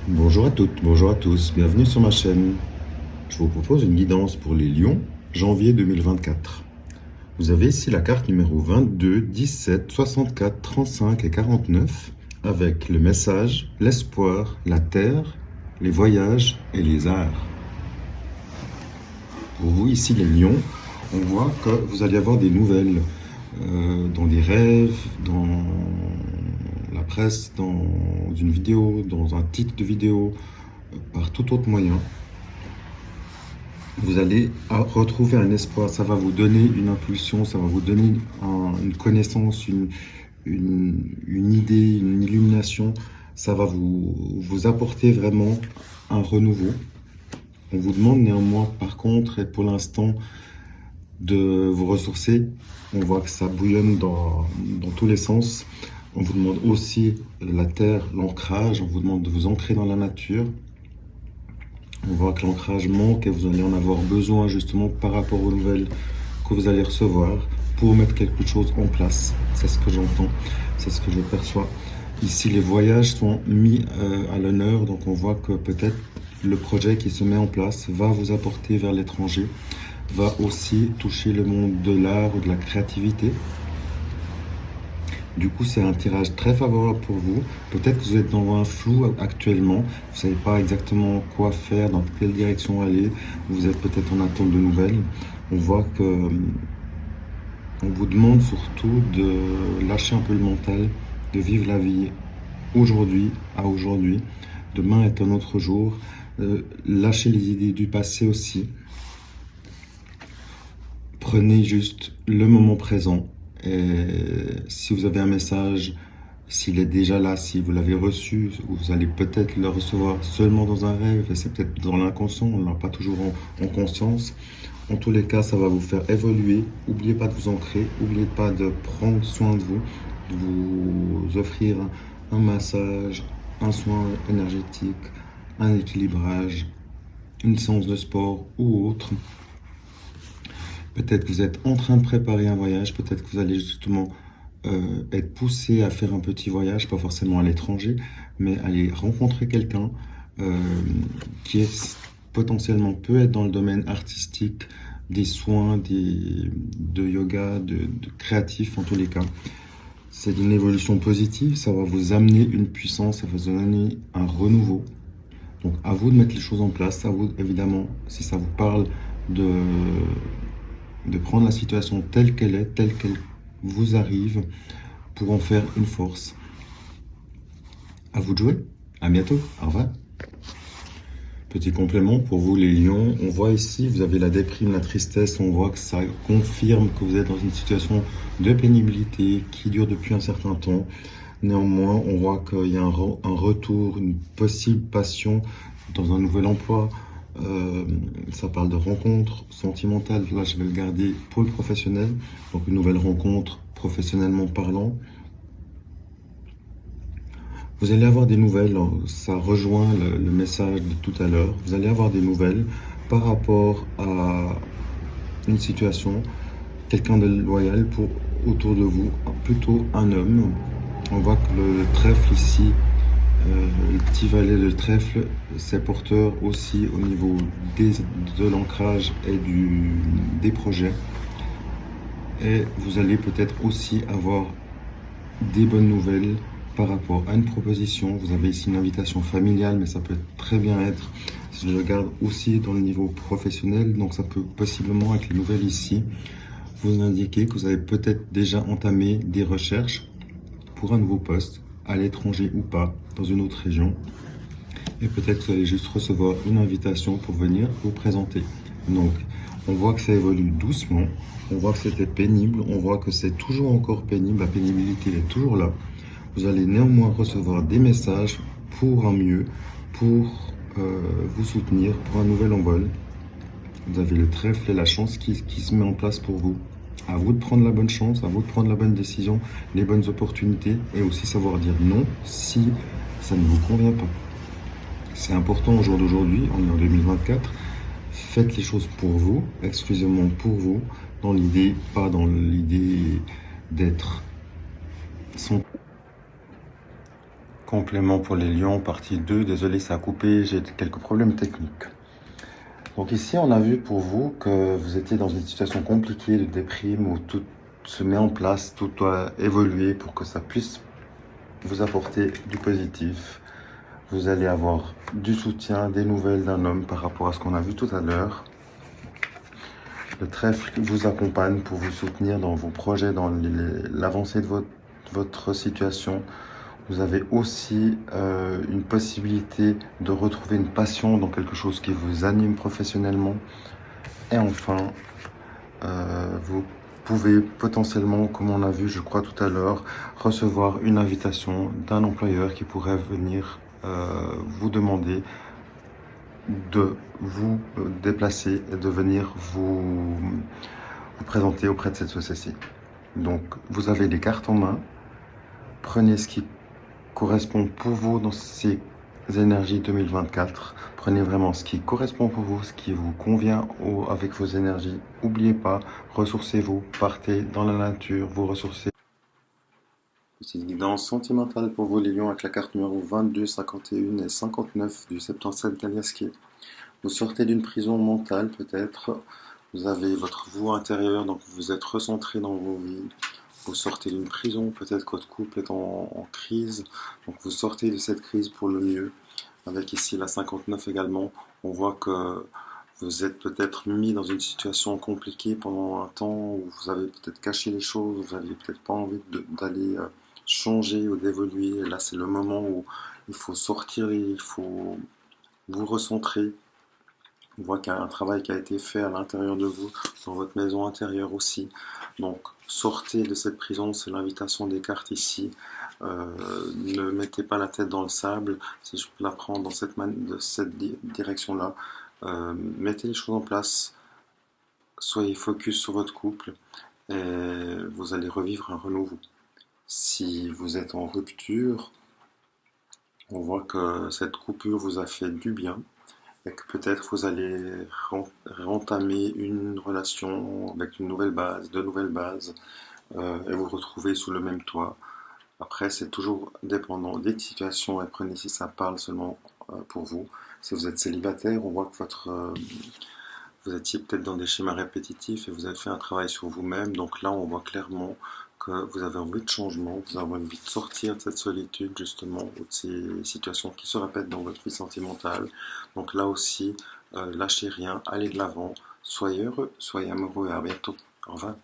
Bonjour à toutes, bonjour à tous, bienvenue sur ma chaîne. Je vous propose une guidance pour les Lions, janvier 2024. Vous avez ici la carte numéro 22, 17, 64, 35 et 49 avec le message, l'espoir, la terre, les voyages et les arts. Pour vous ici les Lions, on voit que vous allez avoir des nouvelles dans des rêves, dans la presse, dans une vidéo, dans un titre de vidéo, par tout autre moyen. Vous allez retrouver un espoir, ça va vous donner une impulsion, ça va vous donner une connaissance, une idée, une illumination, ça va vous apporter vraiment un renouveau. On vous demande néanmoins par contre, et pour l'instant, de vous ressourcer. On voit que ça bouillonne dans tous les sens. On vous demande aussi la terre, l'ancrage, on vous demande de vous ancrer dans la nature. On voit que l'ancrage manque et vous allez en avoir besoin justement par rapport aux nouvelles que vous allez recevoir pour mettre quelque chose en place. C'est ce que j'entends, c'est ce que je perçois. Ici, les voyages sont mis à l'honneur, donc on voit que peut-être le projet qui se met en place va vous apporter vers l'étranger, va aussi toucher le monde de l'art ou de la créativité. Du coup, c'est un tirage très favorable pour vous. Peut-être que vous êtes dans un flou actuellement. Vous ne savez pas exactement quoi faire, dans quelle direction aller. Vous êtes peut-être en attente de nouvelles. On voit que on vous demande surtout de lâcher un peu le mental, de vivre la vie aujourd'hui à aujourd'hui. Demain est un autre jour. Lâchez les idées du passé aussi. Prenez juste le moment présent. Et si vous avez un message, s'il est déjà là, si vous l'avez reçu, vous allez peut-être le recevoir seulement dans un rêve, et c'est peut-être dans l'inconscient, on ne l'a pas toujours en conscience. En tous les cas, ça va vous faire évoluer. N'oubliez pas de vous ancrer, n'oubliez pas de prendre soin de vous offrir un massage, un soin énergétique, un équilibrage, une séance de sport ou autre. Peut-être que vous êtes en train de préparer un voyage, peut-être que vous allez justement être poussé à faire un petit voyage, pas forcément à l'étranger, mais aller rencontrer quelqu'un euh, qui est potentiellement peut être dans le domaine artistique, des soins, de yoga, de créatif en tous les cas. C'est une évolution positive, ça va vous amener une puissance, ça va vous amener un renouveau. Donc à vous de mettre les choses en place, à vous évidemment, si ça vous parle, de prendre la situation telle qu'elle est, telle qu'elle vous arrive, pour en faire une force. À vous de jouer. À bientôt. Au revoir. Petit complément pour vous les lions, on voit ici, vous avez la déprime, la tristesse, on voit que ça confirme que vous êtes dans une situation de pénibilité qui dure depuis un certain temps. Néanmoins, on voit qu'il y a un retour, une possible passion dans un nouvel emploi. Ça parle de rencontre sentimentale, là je vais le garder pour le professionnel, donc une nouvelle rencontre professionnellement parlant. Vous allez avoir des nouvelles, ça rejoint le message de tout à l'heure, vous allez avoir des nouvelles par rapport à une situation, quelqu'un de loyal autour de vous, plutôt un homme. On voit que le trèfle ici, le petit valet de trèfle, c'est porteur aussi au niveau de l'ancrage et des projets. Et vous allez peut-être aussi avoir des bonnes nouvelles par rapport à une proposition. Vous avez ici une invitation familiale, mais ça peut très bien être, si je regarde aussi dans le niveau professionnel, donc ça peut possiblement avec les nouvelles ici, vous indiquer que vous avez peut-être déjà entamé des recherches pour un nouveau poste, à l'étranger ou pas, dans une autre région. Et peut-être que vous allez juste recevoir une invitation pour venir vous présenter. Donc, on voit que ça évolue doucement, on voit que c'était pénible, on voit que c'est toujours encore pénible, la pénibilité est toujours là. Vous allez néanmoins recevoir des messages pour un mieux, pour vous soutenir, pour un nouvel envol. Vous avez le trèfle et la chance qui se met en place pour vous. À vous de prendre la bonne chance, à vous de prendre la bonne décision, les bonnes opportunités et aussi savoir dire non si ça ne vous convient pas. C'est important au jour d'aujourd'hui, on est en 2024. Faites les choses pour vous, exclusivement pour vous, dans l'idée, pas dans l'idée d'être sans. Complément pour les lions, partie 2. Désolé, ça a coupé, j'ai quelques problèmes techniques. Donc ici, on a vu pour vous que vous étiez dans une situation compliquée de déprime où tout se met en place, tout doit évoluer pour que ça puisse vous apporter du positif. Vous allez avoir du soutien, des nouvelles d'un homme par rapport à ce qu'on a vu tout à l'heure. Le trèfle vous accompagne pour vous soutenir dans vos projets, dans l'avancée de votre situation. Vous avez aussi une possibilité de retrouver une passion dans quelque chose qui vous anime professionnellement. Et enfin, vous pouvez potentiellement, comme on a vu, je crois tout à l'heure, recevoir une invitation d'un employeur qui pourrait venir vous demander de vous déplacer et de venir vous présenter auprès de cette société. Donc, vous avez les cartes en main. Prenez ce qui correspond pour vous dans ces énergies 2024. Prenez vraiment ce qui correspond pour vous, ce qui vous convient avec vos énergies. N'oubliez pas, ressourcez-vous, partez dans la nature, vous ressourcez. Petite guidance sentimentale pour vous les lions avec la carte numéro 22, 51 et 59 du 77 Galiasquet. Vous sortez d'une prison mentale peut-être, vous avez votre vous intérieur, donc vous êtes recentré dans vos vies. Vous sortez d'une prison, peut-être que votre couple est en crise, donc vous sortez de cette crise pour le mieux. Avec ici la 59 également, on voit que vous êtes peut-être mis dans une situation compliquée pendant un temps où vous avez peut-être caché les choses, vous n'aviez peut-être pas envie d'aller changer ou d'évoluer. Et là, c'est le moment où il faut sortir, il faut vous recentrer. On voit qu'il y a un travail qui a été fait à l'intérieur de vous, dans votre maison intérieure aussi. Donc, sortez de cette prison, c'est l'invitation des cartes ici. Ne mettez pas la tête dans le sable, si je la prends dans cette direction-là. Mettez les choses en place, soyez focus sur votre couple et vous allez revivre un renouveau. Si vous êtes en rupture, on voit que cette coupure vous a fait du bien. Et que peut-être vous allez rentamer une relation avec une nouvelle base, de nouvelles bases, et vous retrouver sous le même toit. Après, c'est toujours dépendant des situations, et prenez si ça parle seulement pour vous. Si vous êtes célibataire, on voit que vous étiez peut-être dans des schémas répétitifs et vous avez fait un travail sur vous-même. Donc là, on voit clairement que vous avez envie de changement, vous avez envie de sortir de cette solitude justement, ou de ces situations qui se répètent dans votre vie sentimentale. Donc là aussi, lâchez rien, allez de l'avant, soyez heureux, soyez amoureux et à bientôt. Au revoir.